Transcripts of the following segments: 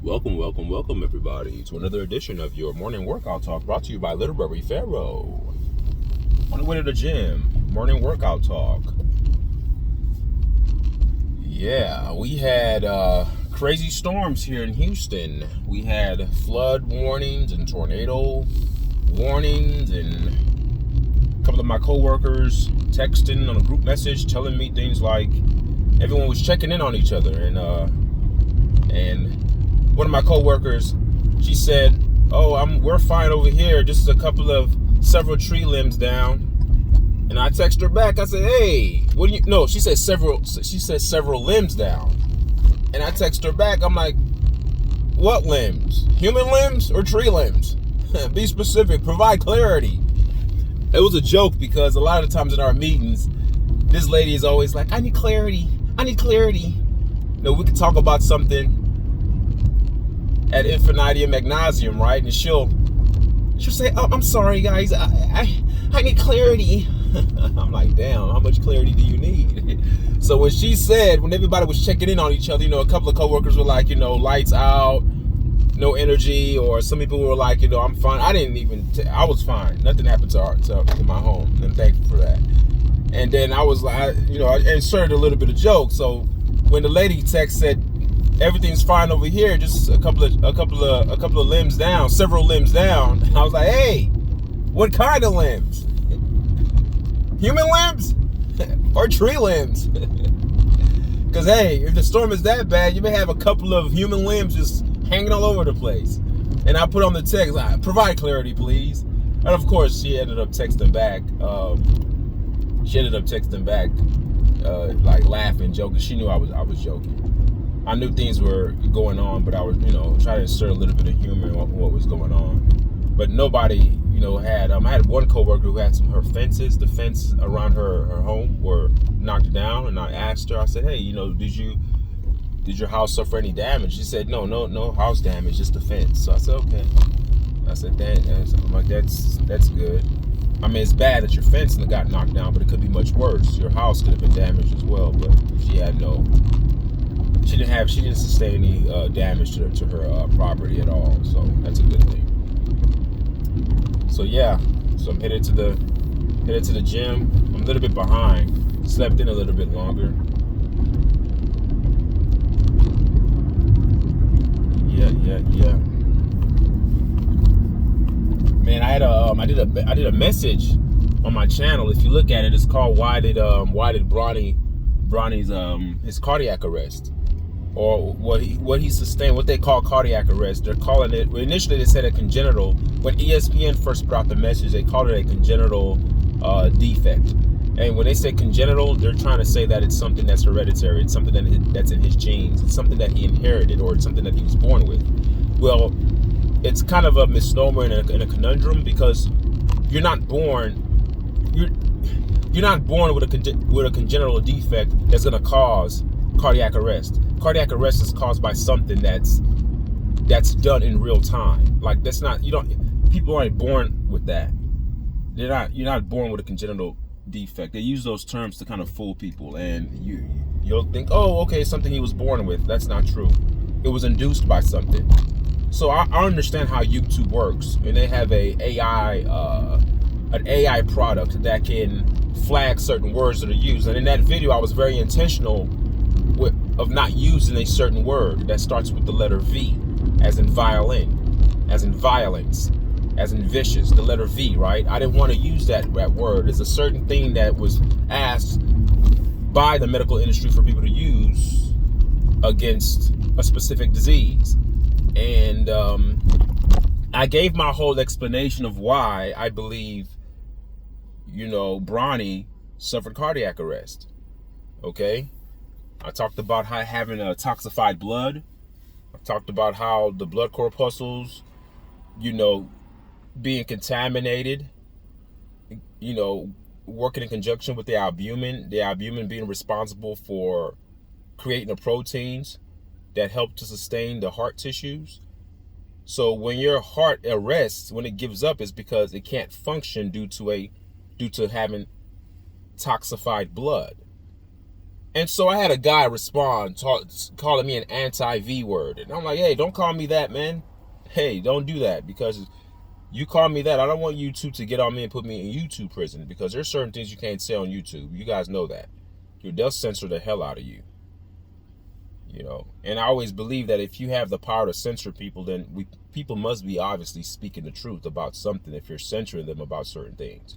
Welcome, everybody, to another edition of your morning workout talk brought to you by Little Berry Pharaoh. On the way to the gym, morning workout talk. Yeah, we had crazy storms here in Houston. We had flood warnings and tornado warnings, and a couple of my coworkers texting on a group message telling me things like everyone was checking in on each other, and one of my coworkers, she said, "Oh, we're fine over here. Just several tree limbs down." And I text her back. I said, "Hey, what do you?" No, she said several. She said several limbs down. And I text her back. I'm like, "What limbs? Human limbs or tree limbs? Be specific. Provide clarity." It was a joke because a lot of the times in our meetings, this lady is always like, "I need clarity. I need clarity." We could talk about something at infinitum magnesium, right? And she'll say, "Oh, I'm sorry, guys. I need clarity." I'm like, damn, how much clarity do you need? So when everybody was checking in on each other, a couple of coworkers were like, lights out, no energy, or some people were like, I'm fine. I was fine. Nothing happened to my home, and I'm thankful for that. And then I was like, I inserted a little bit of joke. So when the lady text said, "Everything's fine over here, just a couple of limbs down, several limbs down," I was like, "Hey, what kind of limbs? Human limbs or tree limbs?" Because hey, if the storm is that bad, you may have a couple of human limbs just hanging all over the place. And I put on the text, "Provide clarity, please." And of course, she ended up texting back. Like laughing, joking. She knew I was joking. I knew things were going on, but I was, trying to insert a little bit of humor in what was going on. But nobody, had. I had one coworker who had the fence around her home were knocked down, and I asked her. I said, "Hey, did your house suffer any damage?" She said, "No house damage, just the fence." So I said, "Okay." I said, I'm like, that's good. I mean, it's bad that your fence got knocked down, but it could be much worse. Your house could have been damaged as well. But she didn't sustain any damage to her property at all. So that's a good thing. So yeah, I'm headed to the gym. I'm a little bit behind. Slept in a little bit longer. Yeah. Man, I did a message on my channel. If you look at it, it's called why did Bronny's his cardiac arrest, or what he sustained, what they call cardiac arrest. They're calling it, initially they said a congenital. When ESPN first put out the message, they called it a congenital defect. And when they say congenital, they're trying to say that it's something that's hereditary. It's something that's in his genes. It's something that he inherited, or it's something that he was born with. Well, it's kind of a misnomer and a conundrum, because you're not born with a congenital defect that's going to cause cardiac arrest. Cardiac arrest is caused by something that's done in real time. Like, that's not, people aren't born with that. You're not born with a congenital defect. They use those terms to kind of fool people, and you'll think, "Oh, okay, something he was born with." That's not true. It was induced by something. So I understand how YouTube works, and they have an AI product that can flag certain words that are used. And in that video, I was very intentional of not using a certain word that starts with the letter V, as in violin, as in violence, as in vicious, the letter V, right? I didn't want to use that word. It's a certain thing that was asked by the medical industry for people to use against a specific disease. And I gave my whole explanation of why I believe, Bronny suffered cardiac arrest. Okay? I talked about how having a toxified blood. I talked about how the blood corpuscles, being contaminated, working in conjunction with the albumin being responsible for creating the proteins that help to sustain the heart tissues. So when your heart arrests, when it gives up, it's because it can't function due to having toxified blood. And so I had a guy respond, calling me an anti-V word. And I'm like, hey, don't call me that, man. Hey, don't do that, because you call me that, I don't want YouTube to get on me and put me in YouTube prison, because there's certain things you can't say on YouTube. You guys know that. They'll censor the hell out of you. You know, and I always believe that if you have the power to censor people, then people must be obviously speaking the truth about something if you're censoring them about certain things.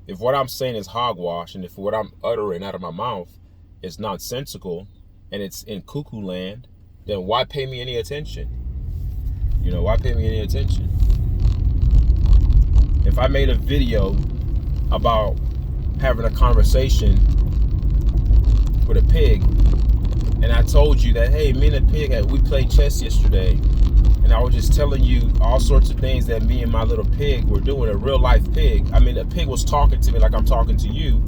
If what I'm saying is hogwash, and if what I'm uttering out of my mouth is nonsensical and it's in cuckoo land, then why pay me any attention? You know, why pay me any attention? If I made a video about having a conversation with a pig, and I told you that, hey, me and a pig, we played chess yesterday, and I was just telling you all sorts of things that me and my little pig were doing, a real life pig. I mean, the pig was talking to me like I'm talking to you.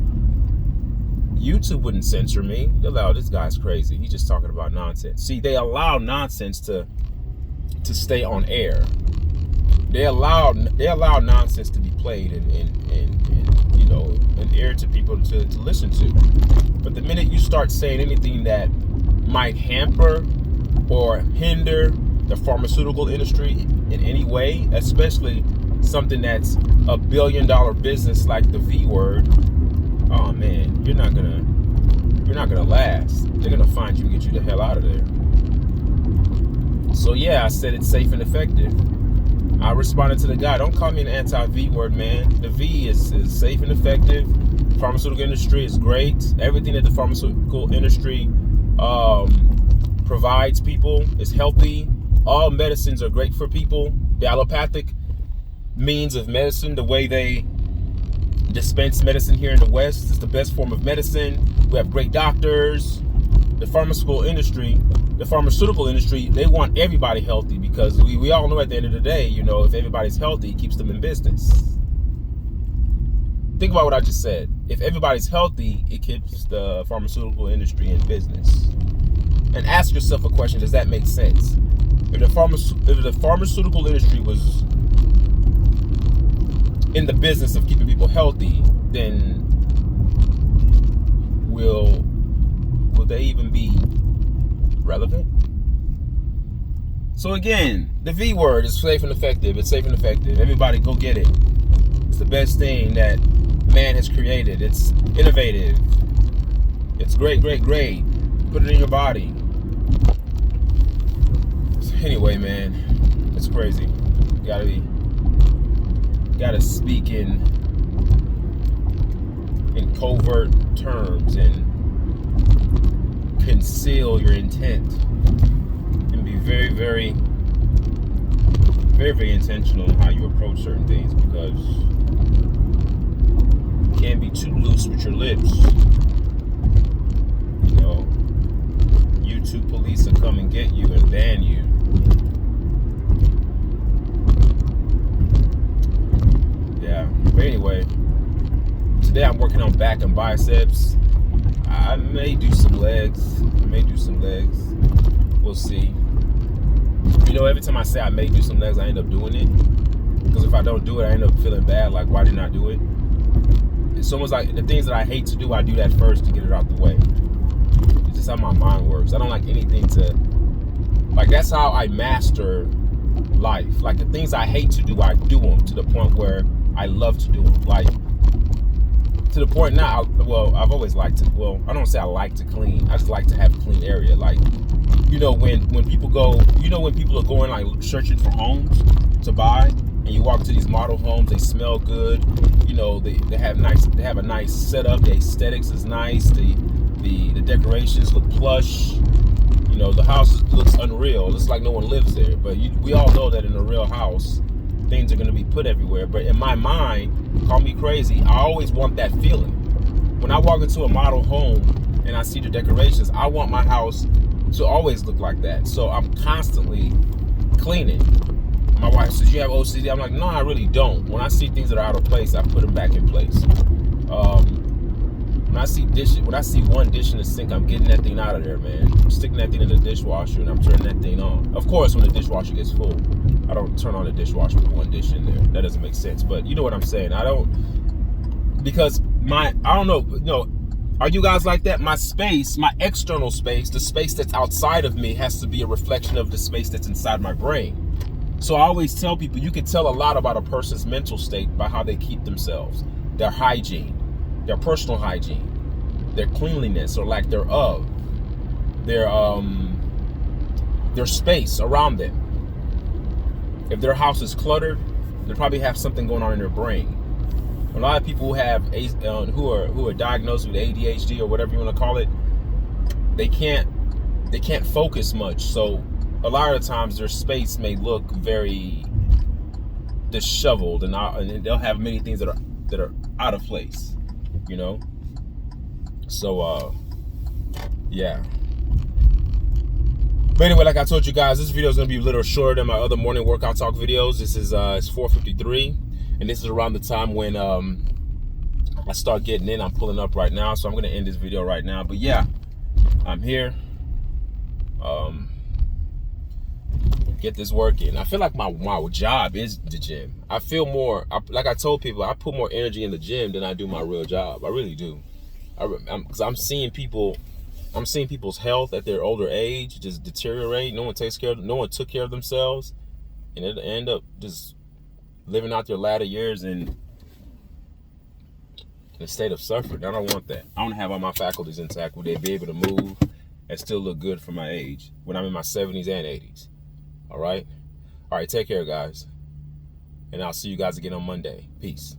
YouTube wouldn't censor me. They allow, this guy's crazy. He's just talking about nonsense. See, they allow nonsense to stay on air. They allow nonsense to be played and you know, and air to people to listen to. But the minute you start saying anything that might hamper or hinder the pharmaceutical industry in any way, especially something that's $1 billion business like the V word, oh man, you're not gonna last. They're gonna find you and get you the hell out of there. So yeah, I said it's safe and effective. I responded to the guy, don't call me an anti-V word, man. The V is safe and effective. The pharmaceutical industry is great. Everything that the pharmaceutical industry provides people is healthy. All medicines are great for people. The allopathic means of medicine, the way they dispense medicine here in the West, is the best form of medicine. We have great doctors. The pharmaceutical industry, they want everybody healthy, because we all know at the end of the day, you know, if everybody's healthy, it keeps them in business. Think about what I just said. If everybody's healthy, it keeps the pharmaceutical industry in business. And ask yourself a question, does that make sense? If the pharmaceutical industry was in the business of keeping people healthy, then will they even be relevant? So again, the V word is safe and effective. It's safe and effective. Everybody go get it. It's the best thing that man has created. It's innovative. It's great, great, great. Put it in your body. So anyway, man, it's crazy. Gotta speak in covert terms and conceal your intent, and be very, very, very, very intentional in how you approach certain things, because you can't be too loose with your lips. You know, YouTube police will come and get you and ban you. Yeah, but anyway, today I'm working on back and biceps. I may do some legs. We'll see. You know, every time I say I may do some legs, I end up doing it. Because if I don't do it, I end up feeling bad. Like, why did I not do it? It's almost like the things that I hate to do, I do that first to get it out the way. It's just how my mind works. I don't like anything to... Like, that's how I master life. Like, the things I hate to do, I do them to the point where I love to do them. Like, to the point now, I've always liked to, I don't say I like to clean, I just like to have a clean area. Like, you know, when people go, you know, when people are going like searching for homes to buy, and you walk to these model homes, they smell good, you know, they have a nice setup, the aesthetics is nice, the decorations look plush, you know, the house looks unreal, it's like no one lives there. But we all know that in a real house, things are going to be put everywhere. But in my mind, call me crazy, I always want that feeling. When I walk into a model home and I see the decorations, I want my house to always look like that. So I'm constantly cleaning. My wife says, you have OCD? I'm like, no, I really don't. When I see things that are out of place, I put them back in place. When I see one dish in the sink, I'm getting that thing out of there, man. I'm sticking that thing in the dishwasher and I'm turning that thing on. Of course, when the dishwasher gets full, I don't turn on the dishwasher with one dish in there. That doesn't make sense. But you know what I'm saying. I don't know. No, Are you guys like that? My space, my external space, the space that's outside of me has to be a reflection of the space that's inside my brain. So I always tell people, you can tell a lot about a person's mental state by how they keep themselves, their hygiene, their personal hygiene, their cleanliness or lack thereof, their space around them. If their house is cluttered, they probably have something going on in their brain. A lot of people who are diagnosed with ADHD or whatever you want to call it, they can't focus much. So a lot of the times their space may look very disheveled, and they'll have many things that are out of place, you know. So yeah. But anyway, like I told you guys, this video is gonna be a little shorter than my other morning workout talk videos. This is it's 4:53, and this is around the time when I start getting in. I'm pulling up right now, so I'm gonna end this video right now. But yeah, I'm here. Get this work in. I feel like my job is the gym. I feel more, like I told people, I put more energy in the gym than I do my real job. I really do. Because I'm seeing people's health at their older age just deteriorate. No one took care of themselves, and it end up just living out their latter years in a state of suffering. I don't want that. I want to have all my faculties intact. Would they be able to move and still look good for my age when I'm in my 70s and 80s? All right. Take care, guys. And I'll see you guys again on Monday. Peace.